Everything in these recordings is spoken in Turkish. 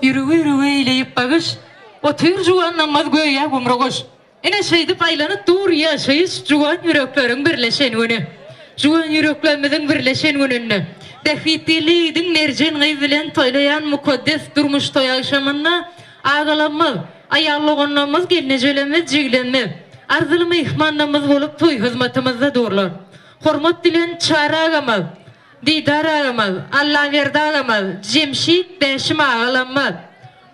Yürüğü eyleyip bağış. O tür juwan namaz göğe gumrogoş. Ene şeydi paylanıp dur yaşayış juwan yüreklerin birleşen günü. Juwan yüreklerimizin birleşen gününü. Defitiliydin merjen bilen toylayan mukaddes durmuş toy akşamına ağalamaz, ayarlığınamız gelnecelemiz jiglenmez. Arzulı mehmanımız bolup toy hizmetimizde durlar. Hormat dilen çara ağamaz, didar ağamaz, Allah verdi ağamaz, cemşit deşim ağalamaz.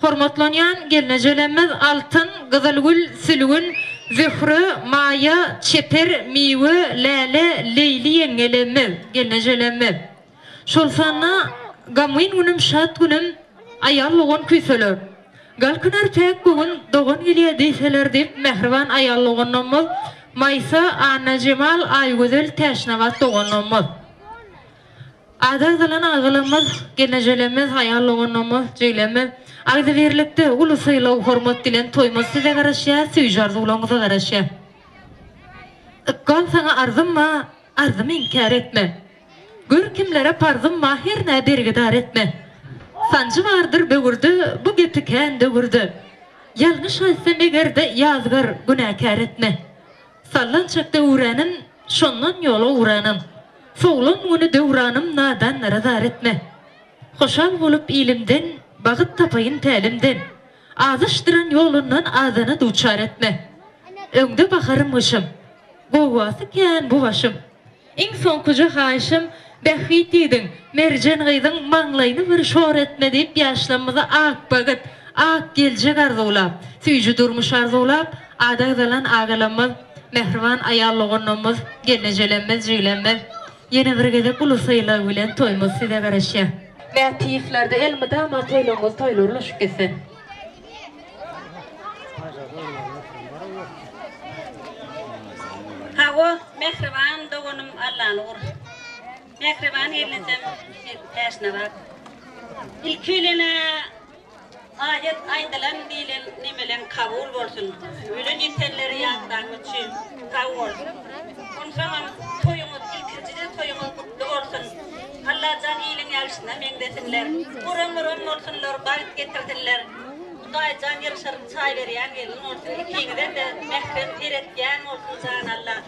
Hormatlanyan gelnecelemiz altın, gızılgül, sülgün, zührü, maya, çeper, miwe, lale, leyli yengelemiz, gelnecelemiz. Şol sana gamwin günüm şat günüm ayallığın küyseler. Galkınar pek bugün doğun geliye deyseler deyip mehriban ayallığınımız Maysa Ana Cemal Aygüzel teşnavat doğunumuz. Adı ağılımız, genecelemiz, ayallığınımız, ceylemiz. Ağzı verilipti ulu sayılağı hormat dilen toymaz size karışya, süyjardı ulanıza karışya. Ikkal sana arzım ma, arzımı inkar etme. Gör kimlere parzım mahir ne dergidar etme. Sancı vardır böğürdü, bu getiken döğürdü. Yanlış haysem egerde yazgar günahkar etme. Sallan çakta uğranın, şondan yola uğranın. Soğlan günü döğranım nadan razar etme. Hoşal bulup ilimden, bağıt tapayın telimden. Azıştıran yolundan ağzını duçar etme. Öngde bakarım ışım, govası ken bu başım. İn son kucak haşım, Behitidin, merjen gıydın manglayını bir şor etme deyip yaşlanmada ak bağıt, ak gelecek arzulap, süyücü durmuş arzulap, adağdalan ağalamız, mehrivan ayallığınımız, gelecelemez, jilemez, yeni bir gede kulu sayılar bilen toymuz size karışya. Mehatiflerde elmi dama toylumuz toylurlu şükesi. Hava mehrivan doğunum Allah'ın uğur. Mehriban yerletem teşne var. İlkülene ayet aydalan dilen nimelen kabul olsun. Öyle niteleri yaktan için kabul olsun. On zaman toyumuz ilkicide toyumuz kutlu olsun. Allah can iyiliğin yarışına mendesinler. Urum olsunlar, barit getirdiler. Uday can yarışır çay veriyen gelin olsun. İkinize de mehrem eretken olsun can Allah.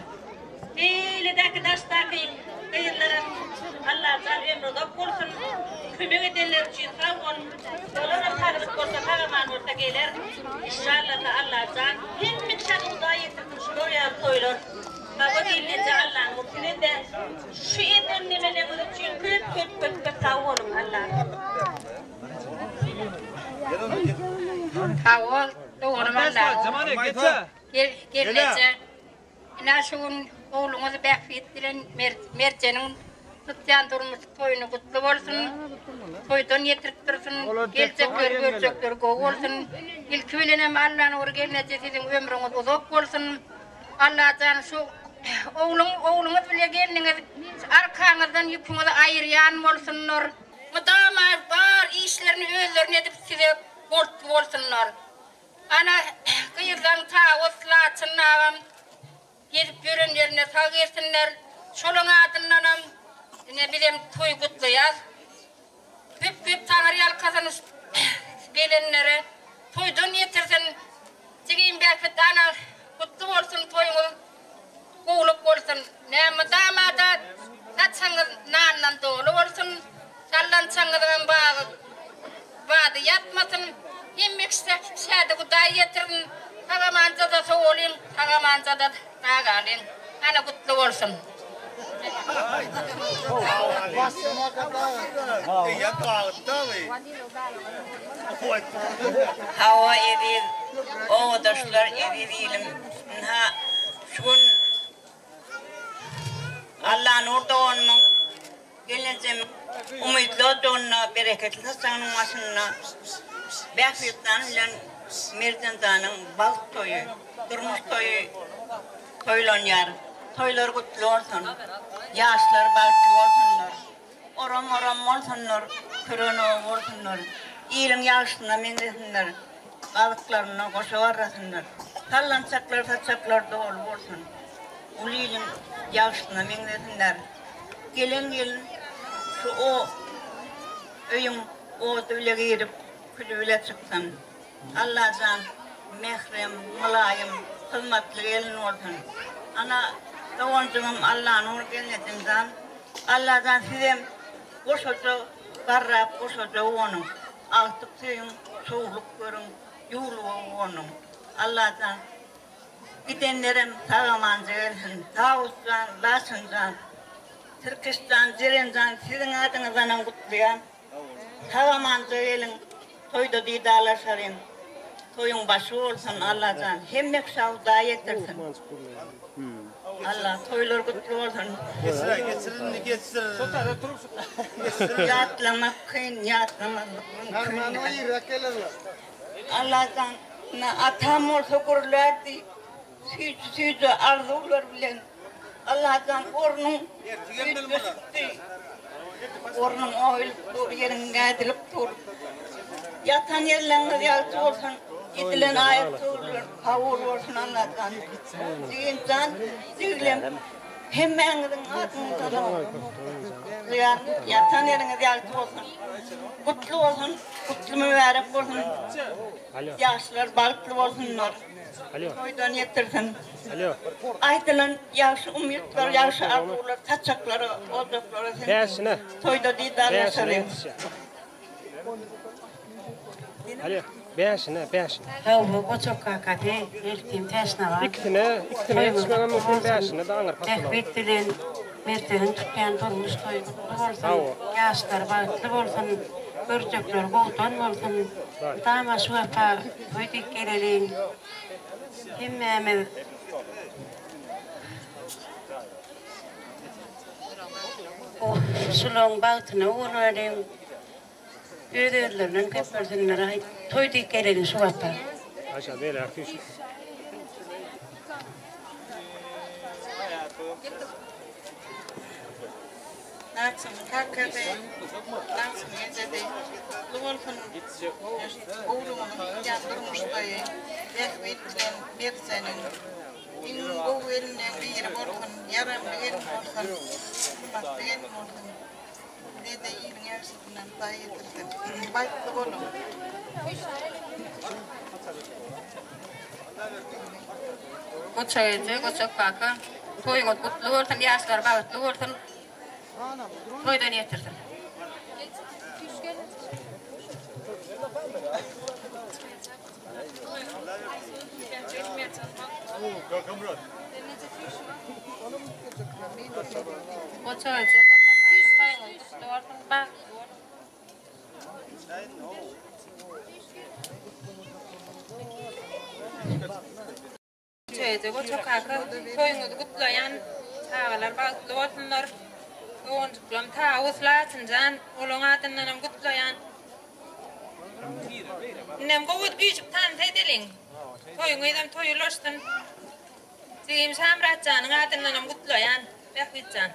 Böyle dakıdaştaki kıyırlarım Allah can ömrü dok olsun. Kümün edenler için sağ olun. Dolara sağlık olsa kahraman orta gelir. İnşallah da Allah can hem mikşadı uday yetirdim şu doya koyulur. Baba deyince Allah'ın mutluğunu de şu eden nemelerimiz için köp sağ olun Allah. Sağ ol. Doğru Allah. Gelmece. İnaşun oğlumuz Behfit dilen Merce'nin tutyan durmuş toyunu kutlu olsun. Toydan yetirip dursun. Gelecekler, görecekler, gov olsun. İlk öğlenem Allah'ın uğru gelince sizin ömrünüz uzak olsun. Allah can şu oğlunuz bile geliniz arkanızdan yükünüzü ayıryan olsunlar. Mıdamaz var işlerini özlerini edip size borçlu olsunlar. Ana kıyırdan ta oslaçınlavam. Gelip görenlerine sağ gelsinler. Şolun adınlanam ne bileyim toy kutluyaz. Hüp tanrı yalkasını gelenlere toydan yetirsin. Çekeyim belki ana kutlu olsun toyunuz. Kuğuluk olsun. Ne mi damada natsanız nanan dolu olsun. Sallan çangıdan bağdı yatmasın. Yemek şehdi kuday yetirin. Hagamanca da soğulayım. Hagamanca da nağalayım. Ana kutlu olsun. Hava edir, oğdaşlar edirim. Şun Allah'ın orada olmak, geleceğim umutlu doğuna, bereketli sanılmasına, Behfit'ten ile Mercan'danın balık toyu, durmuş toyu toylanıyor. Toylar kutlu olsun, yaşlar balıklı olsunlar, oram olsunlar, kırını olsunlar, iyilin yaşına mendesinler, balıklarına koşu varasınlar, tallançaklar, saçaklar dolu olsun, ulilin yaşına mendesinler, gelin şu o öyün o öyle girip külüyle çıksın. Allah'tan mehrem, mülayim, hizmetli elin olsun. Ana doğuncunum Allah'ın nur cennetinden. Allah'tan sizem koşucu, garrap koşucu onun. Artık suyun, soğuk görün, yolu onun. Allah'tan gidenlerim sağamancı gelsin. Tağustan, Lasıncan, Türkistan, Cerencan, sizin adınızdan kutlayan. Sağamancı gelin, toyda didalaşarım. Toyun başı olsun Allah'tan. Hemmek şavda yetirsin. Allah toylar kutlu olsun. Getirin. Yatlamak kıyın, yatlamak kıyın. Allah'tan atam olsa kurlardı. Sütü arzular bilen. Allah'tan kornun sütü. Kornun oğul yerine edilip dur. Yatan yerlerine yaltı olsun. İdilen ayakta olur, kavur olsun Allah'tan. Düğünden, düğülem, hemenizin adından olsun. Yatan yerine yaltı olsun. Kutlu olsun, kutlu mübarek olsun. Yaşlılar balıklı olsunlar. Toydan yetirsin. Aytılan yaşı umutlar, yaşı arzular, taçakları, oldukları. Toyda didar yaşarım. Alo, beşine. Havu o çok kakati, ilkim teşna var. İkisine ismenen mümkün beşine de anlar patlalı. Tehbettilen, mertelen tutken durmuş toykutlu olsun. Yaşlar bağıtlı olsun, görcekler boğutan olsun. Dama şu apa, toydik gelelin. Hemmemiz o sulon bağıtına uğradım. Ödürlerden köpürtünlere toydik gelelin şu apa. Aşağı böyle artık. Langsam kakade, langsam yecede. Luvalfın oğlumun yandırmış dayı. Behvetlen bersenin. İnin bu eline bir olsun, yaramlı el olsun. Baklı el olsun. Dede ilin yaşından dayı yetirsin. Baytlı olun. Koça gece, koça kaka. Toyun kutlu olsun, yaşlar bağıtlı olsun. Toydan yetirsin. Koça gece, kutlu olsun, bağıtlı olsun. Şeyde koça kaka, toyunu kutlayan havalar bağıtlı olsunlar. Yoğuncuklam tağuslasıncan, olun adından kutlayan. Nem kovut güçüp tan tedelin. Toyun edem toyulaştın. Sigim samratcanın adından kutlayan. Bekvitcan.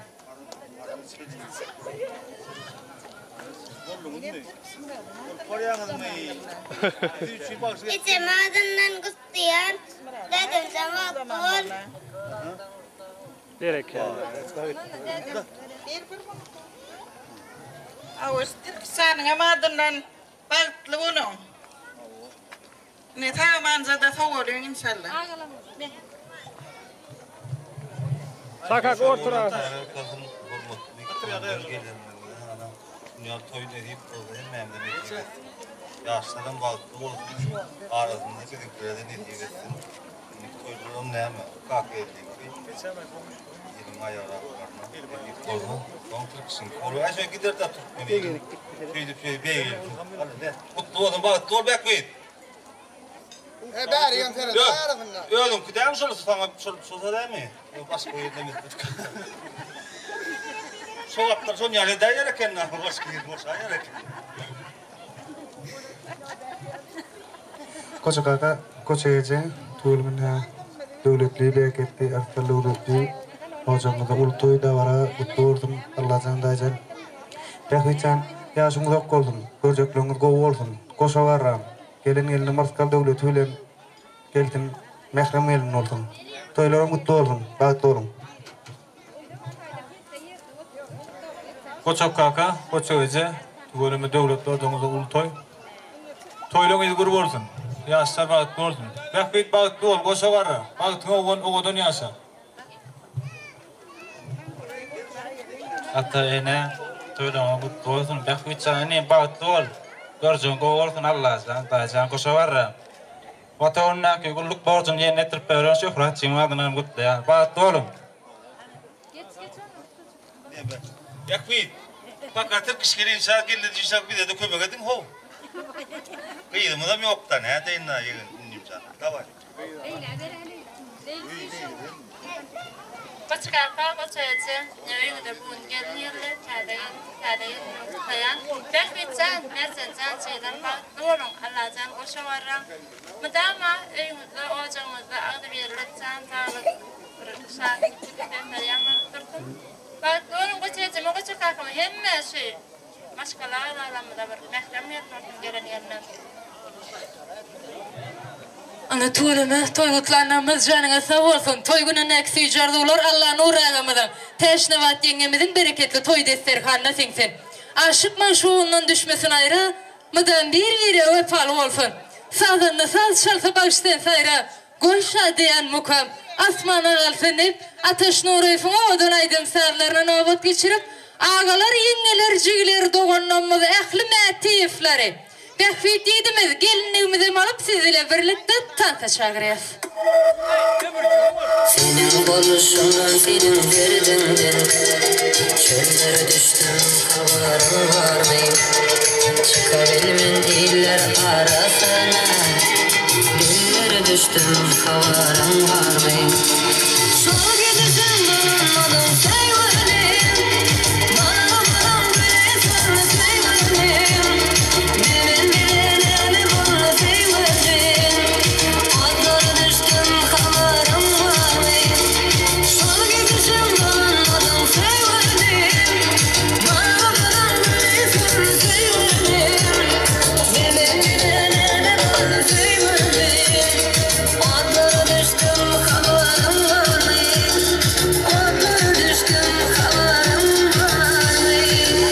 İçim adından kutlayan. Dedim cevap ol. Direkt ya. Ağız Türkistan'ın amadından balıklı olun. Ne tağmanca da soğuyor inşallah. Sakak ortura. Dünya toy edip kıldığı memnuniyeti. Yaşlardan balıklı olup arasında gidiklerden ediyorsun. Toyluğun ne mi? Kalk edip. Yedim ayağı rahatlarına. Edip kolu. Don Türk'sün. Kolu. Ayşe gider de Türk beni. Şey beygir. Hadi ne? Kutlu olun balıklı ol bekleyin. Bari yantarın. Öldüm. Kıdayım şurası sana sosa değil mi? Başka yerine mi? Sokaklar son yerine de yerken ne? Başka yerine boşa yerken. Koça kaka, koça gece, tuğulmuna devletli, bereketli, arkalı devletli, hocamda ultoy da vara, kutlu olsun, Allah'tan daycan. Tehviçan, yaşımı dok oldum, görcekleriniz gov olsun, koşa varram, gelin eline marskal devlet hülen, gelin mehrem elin olsun, toylarım kutlu olsun, bağıtlı olun. Koça kaka, koça gece, tuğulmuna devletli hocamda ultoy, Toyluğun izgür bolsun. Yaşlar bağıtlı olsun. Bekbeyt bağıtlı ol, koşa varra. Bağıtını oğudan yaşa. Hatta ene toyluğun kutlu olsun. Bekbeyt sana bağıtlı ol. Görcün olsun Allah'tan. Daycan koşa varra. Vata onna ki kulluk borcun yerine etirip böyle şöhret için adından kutlu ya. Bağıtlı olun. Bekbeyt. Bak artık kışkiri inşaat geldi diyecek bir de köpek edin ho. Kıydım da mı yok da ne deyin na yığın imza. Tamam. Başka koçayacı, nevini de bugün gelin yerler, kâdeyin kayan. Bekbetcan, mersencan şeyden bak, doğrun Allah'can koşa varram. Mıdama evimizde, ocağımızda, ağdı verilircan, sağlık, şahit, yaman dursun. Bak, doğrun koçayacı, o koça kalkımı hemme şey. Maşkalar alamıda bir mehremiyet ortun gelen yerine. Ana toygutlanamız canına sağ olsun. Toygunun eksi jardular Allah'ın uğrağamadan. Teşnevat yengemizin bereketli toy desterhanına sinsin. Aşık manşuğundan düşmesin ayrı. Mıdan bir vefalı olsun. Sağdan saz çalsa bağıştan sayra. Goşa diyen mukam. Asmana kalsın hep. Ateş nuru ifin oğudun aydın sağlarına nöbet geçirip. Ağalar, yengeler, cigler doğanlamız ehli metifleri. Bekbeyt yedimiz, gelinliğimizi alıp sizinle birlikte tanka çağırıyoruz. Senin konuşundan, senin derdinden çöllere düştüm, kavarım varmayım. Çıkar elimin iller arasına, dillere düştüm, kavarım varmayım. Sol gidersen bulunmadım, sevgilim. Bana bakalım böyle sonra sevgilim. Bilen bilen bunu sevgilim. Adlara düştüm, kavarım varmayım. Sol gidersen bulunmadım, sevgilim. Bana bakalım böyle sonra sevgilim. Bilen bilen bunu sevgilim. Adlara düştüm, kavarım varmayım. Adlara düştüm, kavarım varmayım.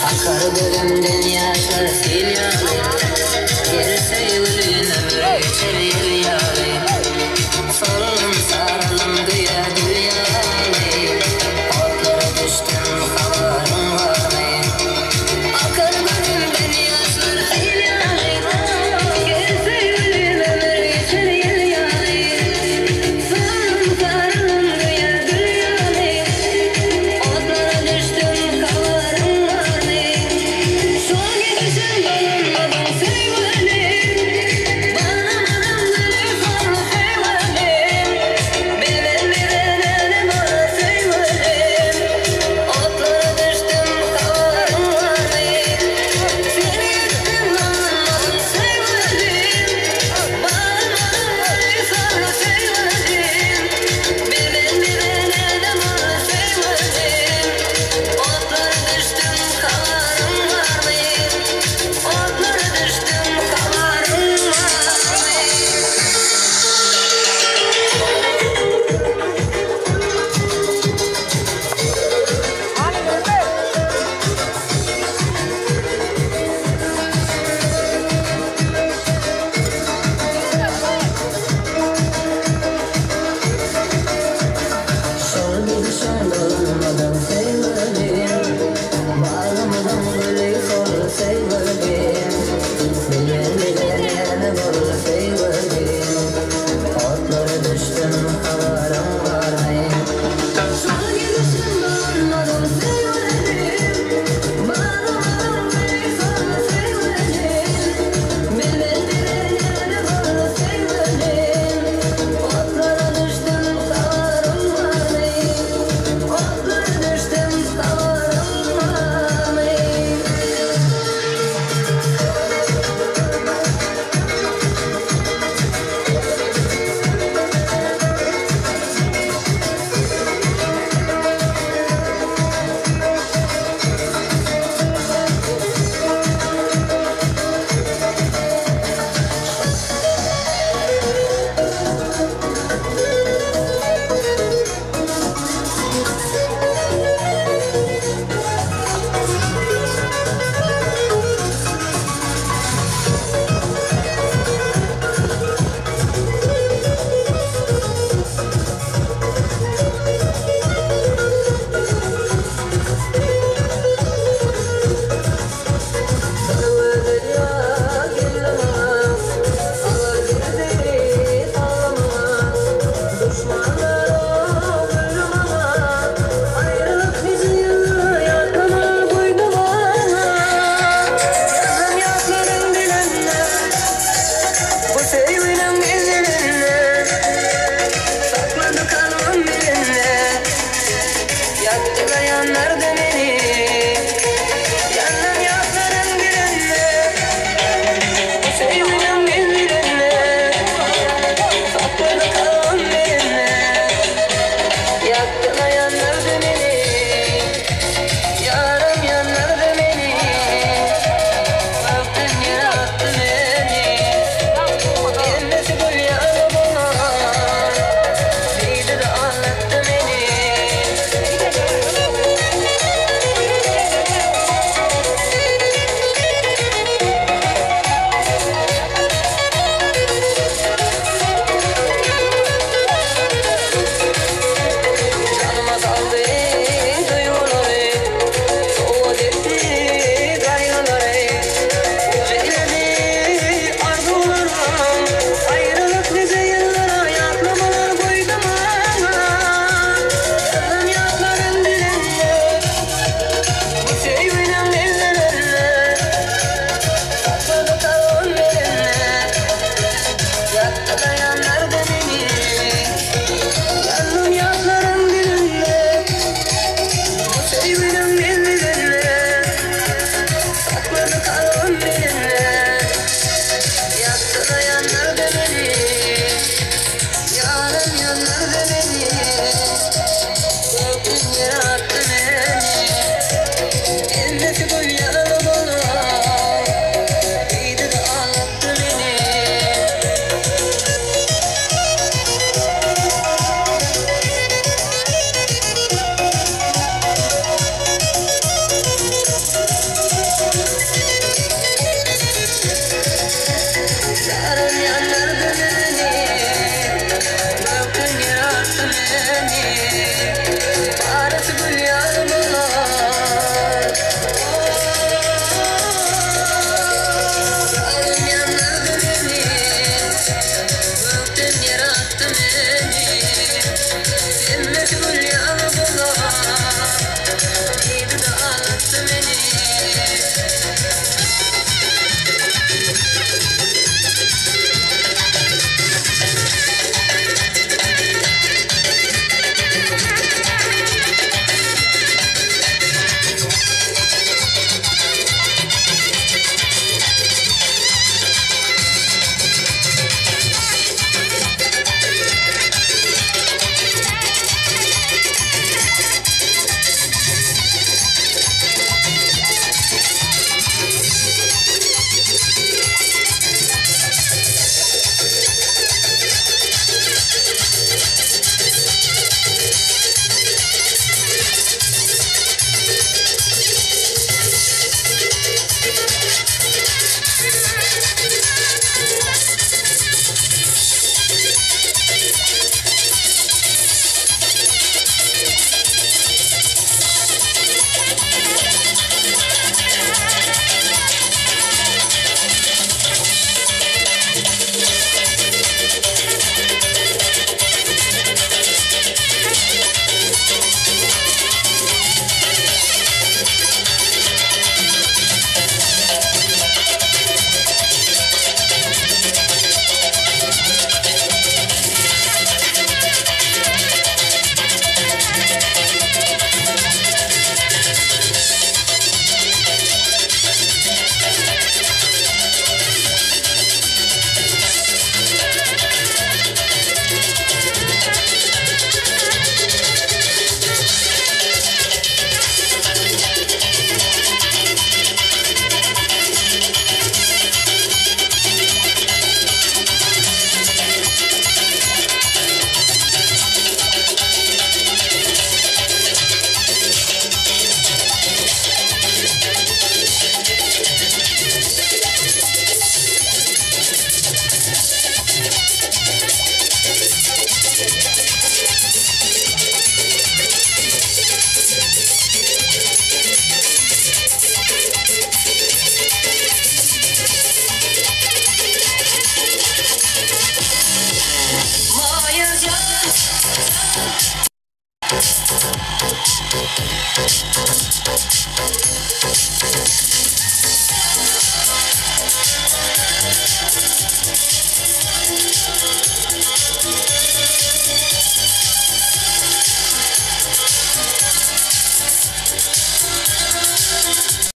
Akar gözümden yaşlar sil yağlı. Geri sevgilin ömrü geçer yel yağlı. Sarılım sarılım dünya dünyalı. Otlara düştüm, kavarım varmayım. Akar gözümden yaşlar sil yağlı. Geri sevgilin ömrü geçer yel yağlı. Sarılım sarılım dünya dünyalı. Otlara düştüm, kavarım varmayım. Sol gidersen bulunmadım, sevgilim. Bana bakalım